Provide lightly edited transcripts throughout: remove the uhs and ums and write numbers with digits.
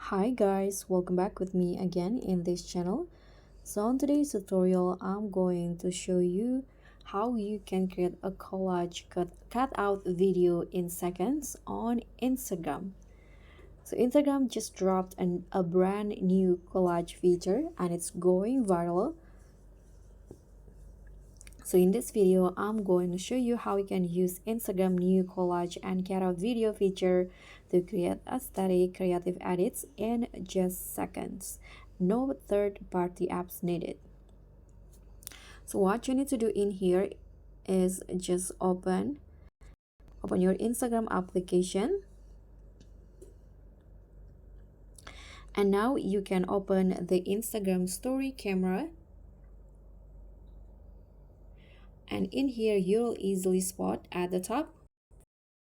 Hi guys, welcome back with me again in this channel. So on today's tutorial, I'm going to show you how you can create a collage cut out video in seconds on Instagram. So Instagram just dropped a brand new collage feature and it's going viral. So in this video, I'm going to show you how you can use Instagram new collage and cutout video feature to create aesthetic creative edits in just seconds. No third-party apps needed. So what you need to do in here is just open your Instagram application. And now you can open the Instagram story camera. And in here, you'll easily spot at the top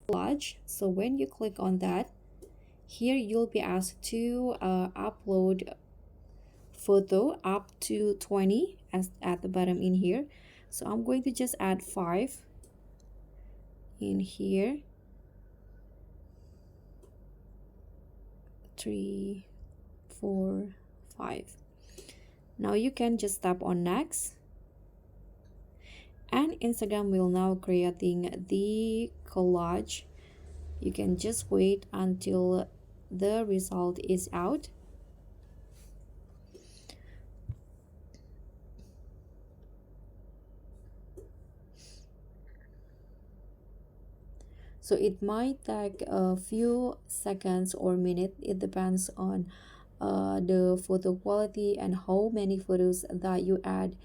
collage. So when you click on that, here you'll be asked to upload photo up to 20 as at the bottom in here. So I'm going to just add 5 in here. 3, 4, 5. Now you can just tap on next. And Instagram will now creating the collage. You can just wait until the result is out. So it might take a few seconds or minutes. It depends on the photo quality and how many photos that you add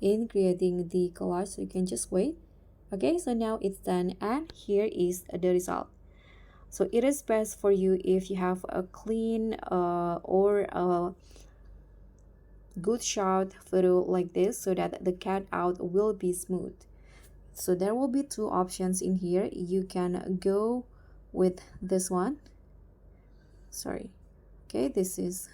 in creating the collage. So you can just wait. Okay, so now it's done and here is the result. So it is best for you if you have a clean or a good shot photo like this, so that the cutout will be smooth. So there will be two options in here. You can go with this one. Okay, this is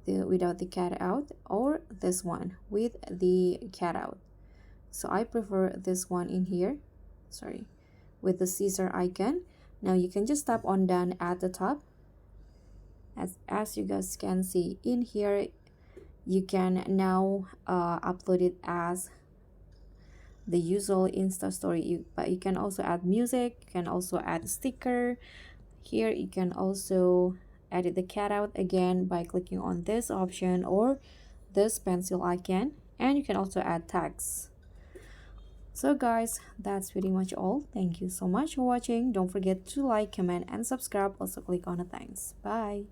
the without the cutout, or this one with the cutout. So I prefer this one in here, with the scissor icon. Now you can just tap on done at the top. As you guys can see in here, you can now upload it as the usual Insta story, but you can also add music, you can also add a sticker. Here you can also edit the cutout again by clicking on this option or this pencil icon, and you can also add tags. So guys, that's pretty much all. Thank you so much for watching. Don't forget to like, comment, and subscribe. Also click on the thanks. Bye.